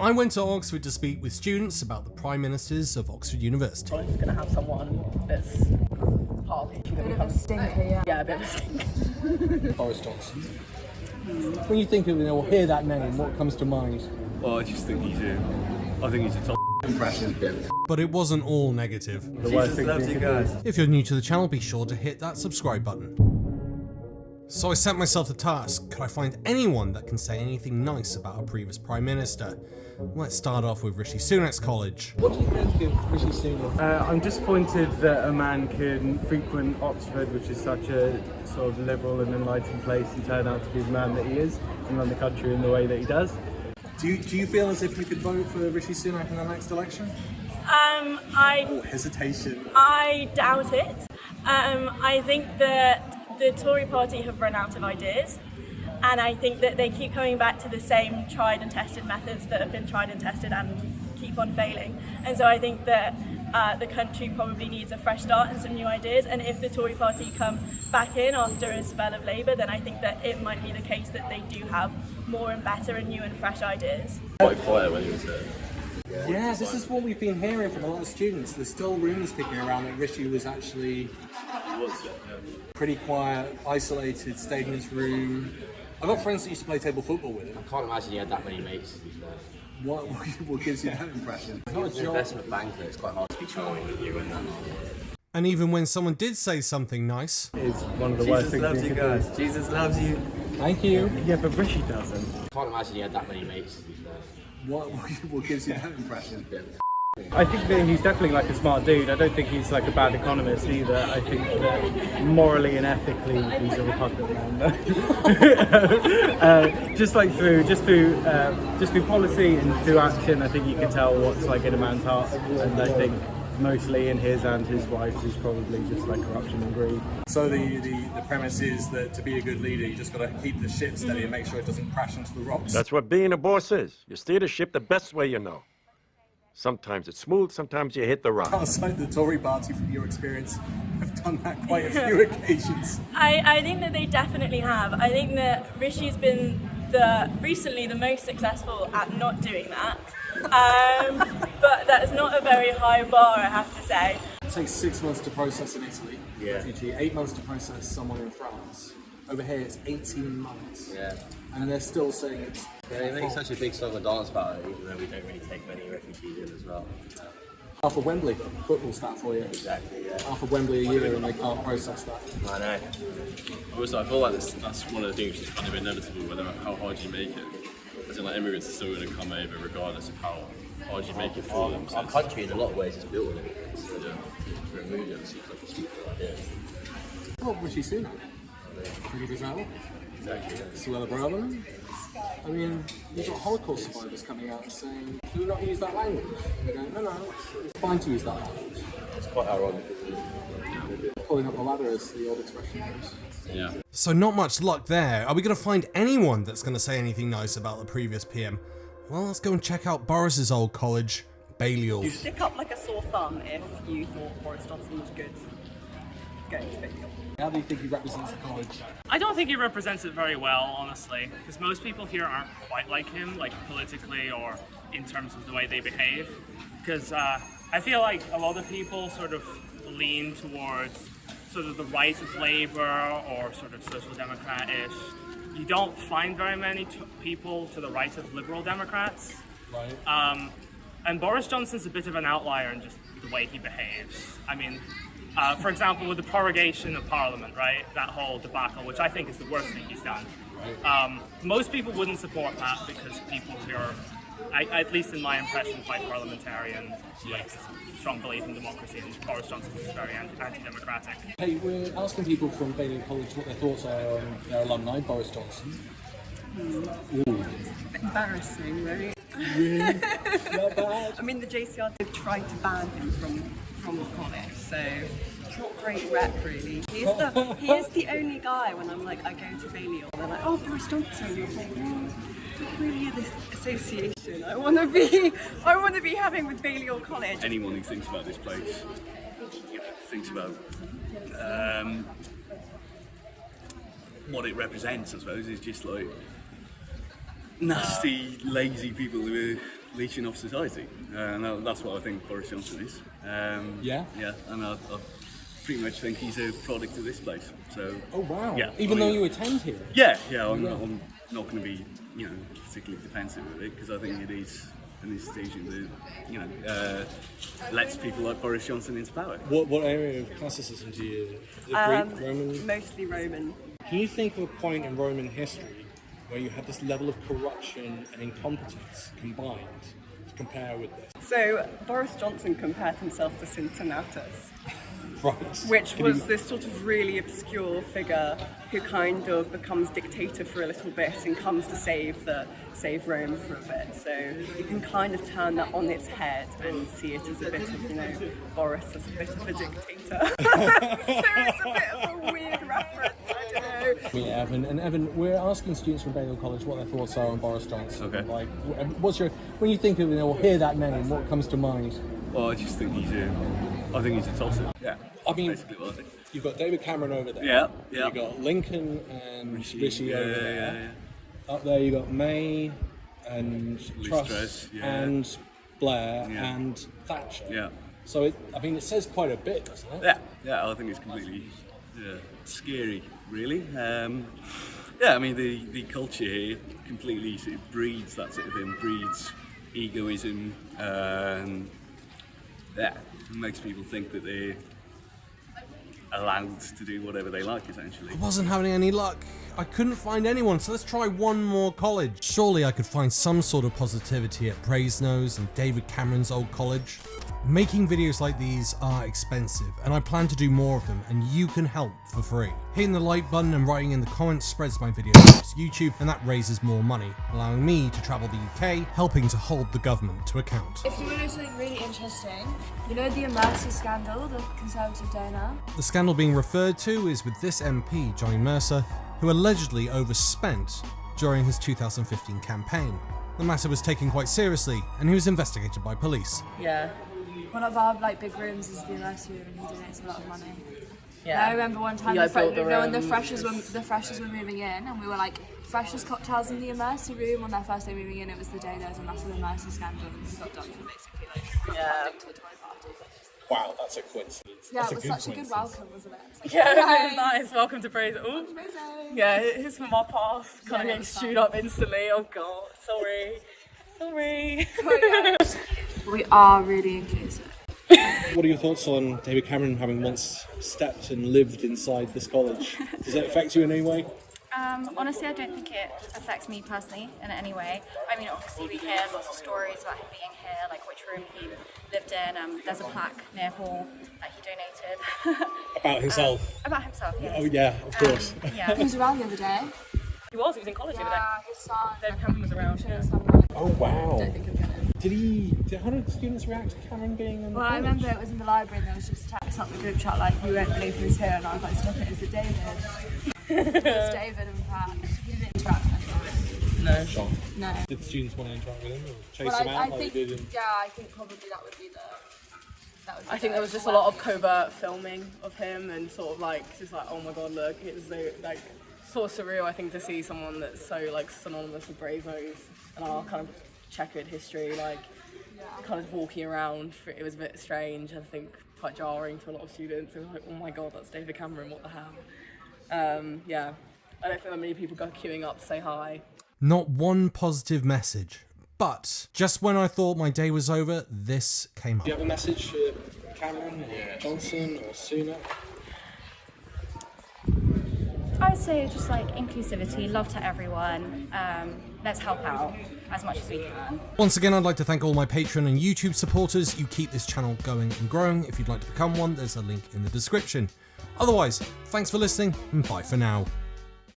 I went to Oxford to speak with students about the Prime Ministers of Oxford University. I'm going to have someone that's part of history. Bit of a stinker, yeah. Yeah, a bit of a stinker. Boris Johnson. When you think of or hear that name, what comes to mind? Well, I just think he's a top impression. But it wasn't all negative. Jesus loves you guys. If you're new to the channel, be sure to hit that subscribe button. So I set myself the task, could I find anyone that can say anything nice about a previous Prime Minister? Let's start off with Rishi Sunak's college. What do you think of Rishi Sunak? I'm disappointed that a man can frequent Oxford, which is such a sort of liberal and enlightened place, and turn out to be the man that he is and run the country in the way that he does. Do you feel as if you could vote for Rishi Sunak in the next election? Hesitation. I doubt it. I think that the Tory party have run out of ideas, and I think that they keep coming back to the same tried and tested methods that have been tried and tested and keep on failing. And so I think that the country probably needs a fresh start and some new ideas, and if the Tory party come back in after a spell of Labour, then I think that it might be the case that they do have more and better and new and fresh ideas. Quite quiet when he was there. Yeah, this is what we've been hearing from a lot of students. There's still rumours kicking around that Rishi was actually pretty quiet, isolated, stayed in his room. I've got friends that used to play table football with him. I can't imagine he had that many mates, to be fair. What gives you that impression? It's not a As an job. investment banker, it's quite hard to be charming with you and that. And even when someone did say something nice, It's one of the worst Jesus things loves you you could guys. Jesus loves you. Thank you. do. Yeah, but Rishi doesn't. I can't imagine he had that many mates, to be fair. What gives you that impression? I think that he's definitely like a smart dude. I don't think he's like a bad economist either. I think that morally and ethically he's a repugnant man. Just through policy and through action, I think you can tell what's like in a man's heart. And I think mostly in his and his wife's is probably just like corruption and greed. So the premise is that to be a good leader, you just got to keep the ship steady and make sure it doesn't crash into the rocks. That's what being a boss is. You steer the ship the best way you know. Sometimes it's smooth, sometimes you hit the rock. Outside the Tory party, from your experience, have done that quite a few occasions. I think that they definitely have. I think that Rishi's been recently the most successful at not doing that. But that's not a very high bar, I have to say. It takes 6 months to process in Italy, refugee, 8 months to process someone in France. Over here, it's 18 months. Yeah. And they're still saying it's... They make such a big song and dance about it, even though we don't really take many refugees in as well. Half of Wembley, football stat for you. Exactly, yeah. Half of Wembley a year and they can't process that. I know. Also, I feel like that's one of the things that's kind of inevitable, whether how hard you make it. As in, like, immigrants are still going to come over regardless of how hard you make it for them. So Our country, in a lot of ways, is built on it. So, to remove them seems like a stupid idea. Oh, Rishi Sunak. Pretty bizarre. Exactly, yeah. Suella Braverman. I mean, you've got Holocaust survivors coming out and saying, do you not use that language? And they're going, no, it's fine to use that language. It's quite ironic. Pulling up the ladder, as the old expression goes. yeah. so not much luck there. Are we going to find anyone that's going to say anything nice about the previous PM? Well, let's go and check out Boris's old college, Balliol. You stick up like a sore thumb if you thought Boris Johnson was good going to Balliol. How do you think he represents the college? I don't think he represents it very well, honestly, because most people here aren't quite like him, like politically or in terms of the way they behave. Because I feel like a lot of people sort of lean towards sort of the right of Labour or sort of social democrat-ish. You don't find very many people to the right of Liberal Democrats. Right. And Boris Johnson's a bit of an outlier in just the way he behaves. I mean, for example, with the prorogation of Parliament, right? That whole debacle, which I think is the worst thing he's done. Most people wouldn't support that because people who are, at least in my impression, quite parliamentarian, like strong belief in democracy, and Boris Johnson is very anti-democratic. Hey, we're asking people from Balliol College what their thoughts are on their alumni, Boris Johnson. Ooh. Embarrassing, right? Really? Not bad. I mean, the JCR did try to ban him from the college, so not great rep, really. He is the only guy when I'm like, I go to Balliol, they're like, oh, Boris Johnson. I was like, not really this association I want to be having with Balliol College. Anyone who thinks about this place thinks about what it represents, I suppose, is just like nasty, lazy people who are leeching off society, and that's what I think Boris Johnson is. Yeah? Yeah, and I pretty much think he's a product of this place. So. Oh wow! Yeah. Even though you attend here. Yeah, I'm not going to be, particularly defensive of it, because I think it is an institution that, lets people like Boris Johnson into power. What area of classicism do you? Greek, Roman? Mostly Roman. Can you think of a point in Roman history where you had this level of corruption and incompetence combined to compare with this? So Boris Johnson compared himself to Cincinnatus. Right. Which was this sort of really obscure figure who kind of becomes dictator for a little bit and comes to save Rome for a bit. So you can kind of turn that on its head and see it as a bit of, Boris as a bit of a dictator. So it's a bit of a weird reference, I don't know. Yeah, Evan. And Evan, we're asking students from Balliol College what their thoughts are on Boris Johnson. Okay. Like, when you think of or hear that name, what comes to mind? Well, I just think he's a tosser. Yeah. I mean, basically what I think. You've got David Cameron over there. Yeah. You've got Lincoln and Rishi over there. Yeah. Up there, you got May and Truss and Blair and Thatcher. Yeah. So it says quite a bit, doesn't it? Yeah. I think it's completely scary, really. The culture here completely sort of breeds that sort of thing, breeds egoism. Makes people think that they're allowed to do whatever they like, essentially. I wasn't having any luck. I couldn't find anyone, so let's try one more college. Surely I could find some sort of positivity at Brasenose and David Cameron's old college. Making videos like these are expensive, and I plan to do more of them, and you can help for free. Hitting the like button and writing in the comments spreads my videos to YouTube, and that raises more money, allowing me to travel the UK, helping to hold the government to account. If you want to know something really interesting, you know the Mercer scandal, the Conservative donor? The scandal being referred to is with this MP, Johnny Mercer, who allegedly overspent during his 2015 campaign. The matter was taken quite seriously, and he was investigated by police. Yeah. One of our big rooms is the Mercer room, and he donates a lot of money. Yeah. I remember one time when the freshers were moving in, and we were like freshers cocktails in the Mercer room on their first day moving in. It was the day there was a massive Mercer scandal, and we got done for basically to a toy party. Wow, that's a coincidence. Yeah, it was such a good welcome, wasn't it? Yeah, it was nice. Welcome to Praise. Oh, amazing. yeah, it's from our past. Kind of getting stewed up instantly. Oh God, sorry. We are really inclusive. What are your thoughts on David Cameron having once stepped and lived inside this college? Does that affect you in any way? Honestly, I don't think it affects me personally in any way. I mean, obviously we hear lots of stories about him being here, like which room he lived in. There's a plaque near Hall that he donated. About himself? About himself, yes. Oh yeah, of course. Yeah. He was around the other day. He was in college the other day. His son. David Cameron was around. Oh wow. How did students react to Cameron being in the college? I remember it was in the library and there was just text up the group chat like, you won't believe who's here, and I was like, stop it, is it David? It's David and Pat. He didn't interact with No. Sean? No. Did the students want to interact with him or chase him out like they did? Yeah, I think probably that would be the... I think there was just a lot of covert filming of him and sort of just oh my God, look, it's sort of surreal, I think, to see someone that's so synonymous with Brasenose and our kind of checkered history, kind of walking around. It was a bit strange, I think quite jarring to a lot of students. It was like, oh my God, that's David Cameron, what the hell? Yeah, I don't think that many people go queuing up to say hi. Not one positive message, but just when I thought my day was over, this came up. Do you have a message for Cameron or Johnson or Sunak? I would say just inclusivity, love to everyone. Let's help out as much as we can. Once again, I'd like to thank all my Patreon and YouTube supporters. You keep this channel going and growing. If you'd like to become one, there's a link in the description. Otherwise, thanks for listening and bye for now.